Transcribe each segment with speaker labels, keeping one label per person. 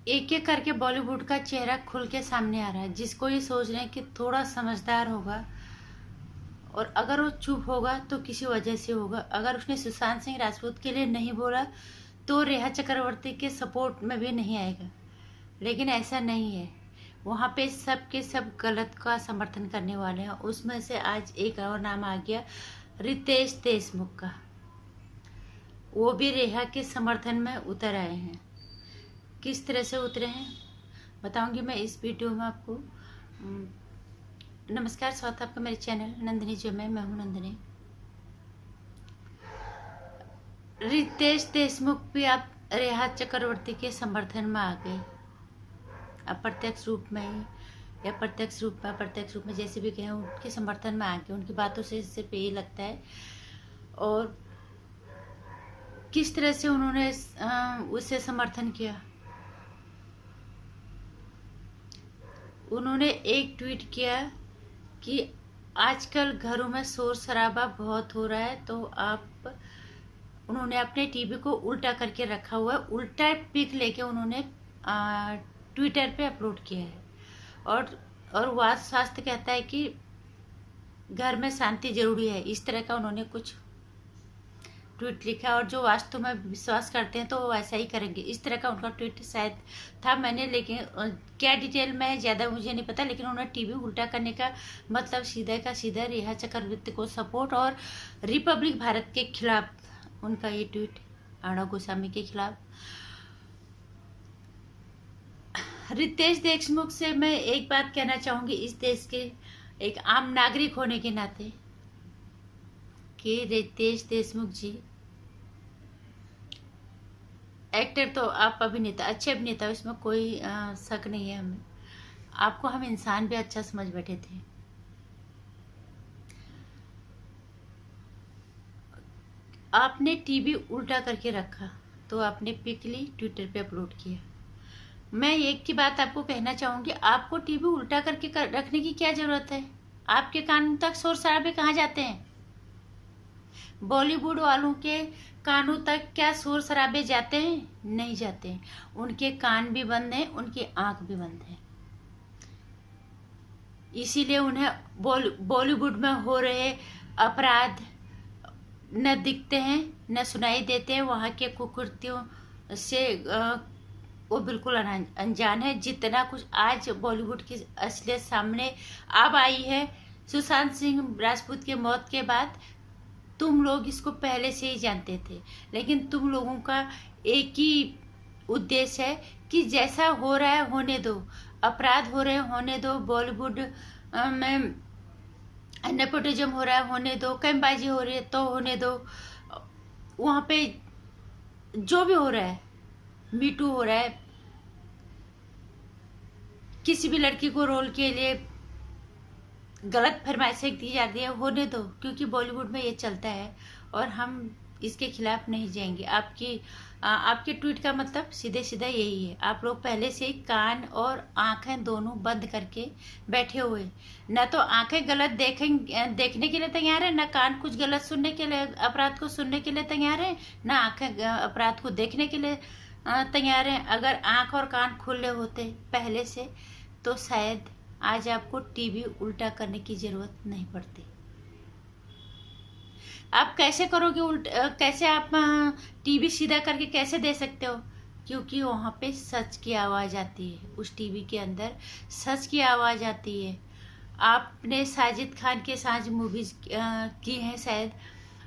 Speaker 1: एक एक करके बॉलीवुड का चेहरा खुल के सामने आ रहा है, जिसको ये सोच रहे हैं कि थोड़ा समझदार होगा और अगर वो चुप होगा तो किसी वजह से होगा। अगर उसने सुशांत सिंह राजपूत के लिए नहीं बोला तो रेहा चक्रवर्ती के सपोर्ट में भी नहीं आएगा, लेकिन ऐसा नहीं है। वहाँ पे सब के सब गलत का समर्थन करने वाले हैं। उसमें से आज एक और नाम आ गया, रितेश देशमुख का। वो भी रेहा के समर्थन में उतर आए हैं। किस तरह से उतरे हैं बताऊंगी मैं इस वीडियो में आपको। नमस्कार, स्वागत है आपका मेरे चैनल नंदिनी जो मैं हूं नंदिनी। रितेश देशमुख भी आप रेहा चक्रवर्ती के समर्थन में आ गए, अप्रत्यक्ष रूप में ही या प्रत्यक्ष रूप में, अप्रत्यक्ष रूप में जैसे भी कहें, उनके समर्थन में आ गए। उनकी बातों से सिर्फ यही लगता है। और किस तरह से उन्होंने उससे समर्थन किया। उन्होंने एक ट्वीट किया कि आजकल घरों में शोर शराबा बहुत हो रहा है, तो उन्होंने अपने टीवी को उल्टा करके रखा हुआ है। उल्टा पिक लेके उन्होंने ट्विटर पे अपलोड किया है। और वाद शास्त्र कहता है कि घर में शांति जरूरी है, इस तरह का उन्होंने कुछ ट्वीट लिखा। और जो वास्तु में विश्वास करते हैं तो वो ऐसा ही करेंगे, इस तरह का उनका ट्वीट शायद था। मैंने लेकिन क्या डिटेल में ज़्यादा मुझे नहीं पता, लेकिन उन्होंने टीवी उल्टा करने का मतलब सीधा का सीधा रेहा चक्रवर्ती को सपोर्ट और रिपब्लिक भारत के खिलाफ उनका ये ट्वीट, अर्णव गोस्वामी के खिलाफ। रितेश देशमुख से मैं एक बात कहना चाहूंगी, इस देश के एक आम नागरिक होने के नाते, कि रितेश देशमुख जी एक्टर तो आप अभिनेता, अच्छे अभिनेता, इसमें कोई शक नहीं है हमें। आपको हम इंसान भी अच्छा समझ बैठे थे। आपने टीवी उल्टा करके रखा तो आपने पिक ली, ट्विटर पे अपलोड किया। मैं एक की बात आपको कहना चाहूंगी, आपको टीवी उल्टा करके रखने की क्या जरूरत है। आपके कान तक शोर शराबे कहाँ जाते हैं? बॉलीवुड वालों के कानों तक क्या शोर शराबे जाते हैं? नहीं जाते हैं। उनके कान भी बंद हैं, उनकी आंख भी बंद है। इसीलिए उन्हें बॉलीवुड में हो रहे अपराध न दिखते हैं न सुनाई देते हैं। वहाँ के कुकृत्यों से वो बिल्कुल अनजान है। जितना कुछ आज बॉलीवुड की असलियत सामने अब आई है सुशांत सिंह राजपूत के मौत के बाद, तुम लोग इसको पहले से ही जानते थे, लेकिन तुम लोगों का एक ही उद्देश्य है कि जैसा हो रहा है होने दो, अपराध हो रहे होने दो, बॉलीवुड में नेपोटिज्म हो रहा है होने दो, कैमबाजी हो रही है तो होने दो, वहाँ पे जो भी हो रहा है, मीटू हो रहा है, किसी भी लड़की को रोल के लिए गलत फरमाइशें दी जाती है, होने दो, क्योंकि बॉलीवुड में ये चलता है और हम इसके खिलाफ नहीं जाएंगे। आपके ट्वीट का मतलब सीधे सीधा यही है। आप लोग पहले से ही कान और आंखें दोनों बंद करके बैठे हुए, न तो आंखें गलत देखने के लिए तैयार है, न कान कुछ गलत सुनने के लिए, अपराध को सुनने के लिए तैयार है, न आंखें अपराध को देखने के लिए तैयार है। अगर आंख और कान खुले होते पहले से तो शायद आज आपको टीवी उल्टा करने की जरूरत नहीं पड़ती। आप कैसे करोगे उल्टा? कैसे आप टीवी सीधा करके कैसे दे सकते हो? क्योंकि वहाँ पे सच की आवाज़ आती है, उस टीवी के अंदर सच की आवाज़ आती है। आपने साजिद खान के साथ मूवीज की हैं शायद,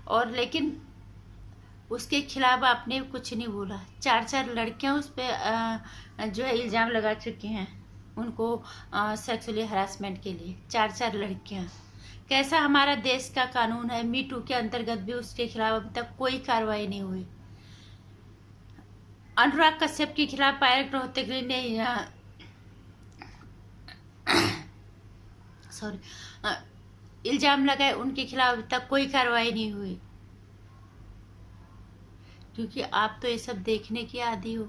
Speaker 1: और लेकिन उसके खिलाफ आपने कुछ नहीं बोला। 4 लड़कियां उस पर जो है इल्ज़ाम लगा चुकी हैं उनको सेक्सुअली हरासमेंट के लिए। 4 लड़कियां। कैसा हमारा देश का कानून है, मीटू के अंतर्गत भी उसके खिलाफ अभी तक कोई कार्रवाई नहीं हुई। अनुराग कश्यप के खिलाफ पायल रोहतगी ने इल्जाम लगाए, उनके खिलाफ अभी तक कोई कार्रवाई नहीं हुई, क्योंकि आप तो ये सब देखने की आदी हो।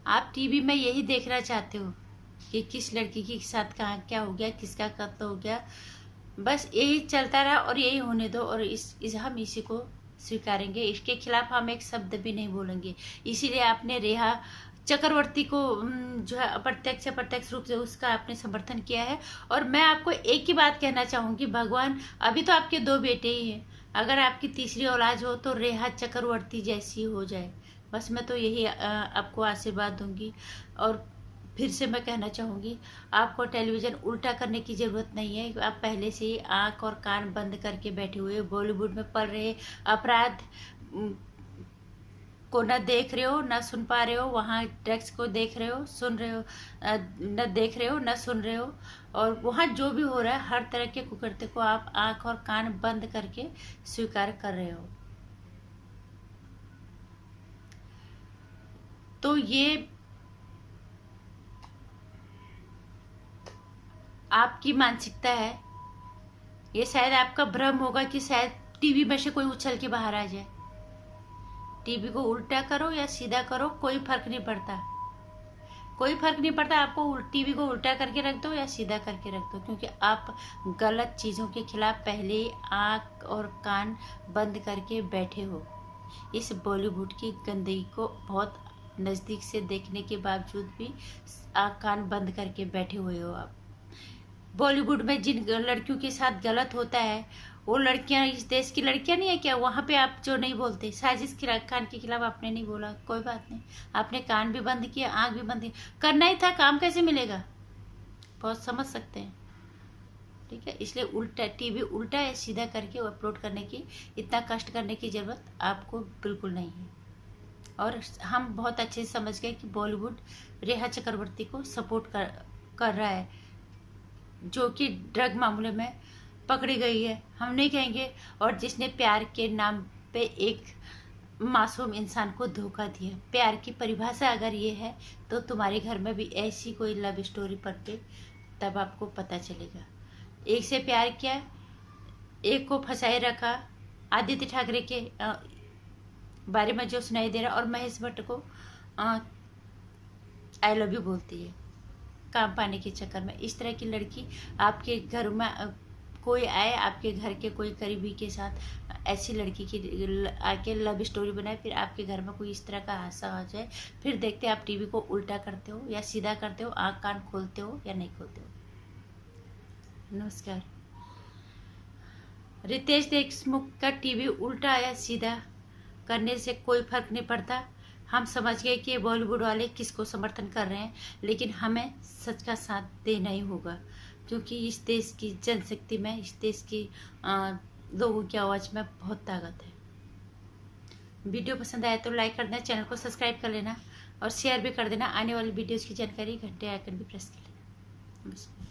Speaker 1: आप टीवी में यही देखना चाहते हो कि किस लड़की के साथ कहाँ क्या हो गया, किसका कत्ल हो गया, बस यही चलता रहा और यही होने दो। और हम इसी को स्वीकारेंगे, इसके खिलाफ हम एक शब्द भी नहीं बोलेंगे। इसीलिए आपने रेहा चक्रवर्ती को जो है अप्रत्यक्ष अप्रत्यक्ष रूप से उसका आपने समर्थन किया है। और मैं आपको एक ही बात कहना चाहूँगी, भगवान, अभी तो आपके 2 बेटे ही हैं, अगर आपकी तीसरी औलाद हो तो रेहा चक्रवर्ती जैसी हो जाए। बस मैं तो यही आपको आशीर्वाद दूंगी। और फिर से मैं कहना चाहूँगी, आपको टेलीविज़न उल्टा करने की ज़रूरत नहीं है। आप पहले से ही आँख और कान बंद करके बैठे हुए बॉलीवुड में पल रहे अपराध को न देख रहे हो, न सुन पा रहे हो, वहाँ ड्रग्स को देख रहे हो, सुन रहे हो, न देख रहे हो, न सुन रहे हो, और वहाँ जो भी हो रहा है हर तरह के कुकृत्य को आप आँख और कान बंद करके स्वीकार कर रहे हो। तो ये आपकी मानसिकता है। ये शायद आपका भ्रम होगा कि शायद टीवी में से कोई उछल के बाहर आ जाए। टीवी को उल्टा करो या सीधा करो, कोई फर्क नहीं पड़ता, कोई फर्क नहीं पड़ता। आपको टीवी को उल्टा करके रख दो या सीधा करके रख दो, क्योंकि आप गलत चीज़ों के खिलाफ पहले ही आँख और कान बंद करके बैठे हो। इस बॉलीवुड की गंदगी को बहुत नज़दीक से देखने के बावजूद भी आँख कान बंद करके बैठे हुए हो आप। बॉलीवुड में जिन लड़कियों के साथ गलत होता है, वो लड़कियां इस देश की लड़कियां नहीं है क्या? वहाँ पे आप जो नहीं बोलते, साजिश खान के खिलाफ आपने नहीं बोला, कोई बात नहीं, आपने कान भी बंद किया, आंख भी बंद किया, करना ही था, काम कैसे मिलेगा? बहुत समझ सकते हैं, ठीक है। इसलिए उल्टा टीवी उल्टा या सीधा करके अपलोड करने की, इतना कष्ट करने की जरूरत आपको बिल्कुल नहीं है। और हम बहुत अच्छे से समझ गए कि बॉलीवुड रेहा चक्रवर्ती को सपोर्ट कर रहा है, जो कि ड्रग मामले में पकड़ी गई है, हम नहीं कहेंगे। और जिसने प्यार के नाम पे एक मासूम इंसान को धोखा दिया। प्यार की परिभाषा अगर ये है तो तुम्हारे घर में भी ऐसी कोई लव स्टोरी पढ़ते, तब आपको पता चलेगा। एक से प्यार किया, एक को फंसाए रखा। आदित्य ठाकरे के बारे में जो सुनाई दे रहा, और महेश भट्ट को आई लव यू बोलती है काम पाने के चक्कर में। इस तरह की लड़की आपके घर में कोई आए, आपके घर के कोई करीबी के साथ ऐसी लड़की की आके लव स्टोरी बनाए, फिर आपके घर में कोई इस तरह का हादसा आ जाए, फिर देखते आप टीवी को उल्टा करते हो या सीधा करते हो, आँख कान खोलते हो या नहीं खोलते हो। नमस्कार। रितेश देशमुख का टीवी उल्टा या सीधा करने से कोई फर्क नहीं पड़ता। हम समझ गए कि बॉलीवुड वाले किसको समर्थन कर रहे हैं, लेकिन हमें सच का साथ देना ही होगा, क्योंकि इस देश की जनशक्ति में, इस देश की लोगों की आवाज़ में बहुत ताकत है। वीडियो पसंद आया तो लाइक कर देना, चैनल को सब्सक्राइब कर लेना और शेयर भी कर देना। आने वाली वीडियोज़ की जानकारी घंटे आइकन भी प्रेस कर लेना। नमस्कार।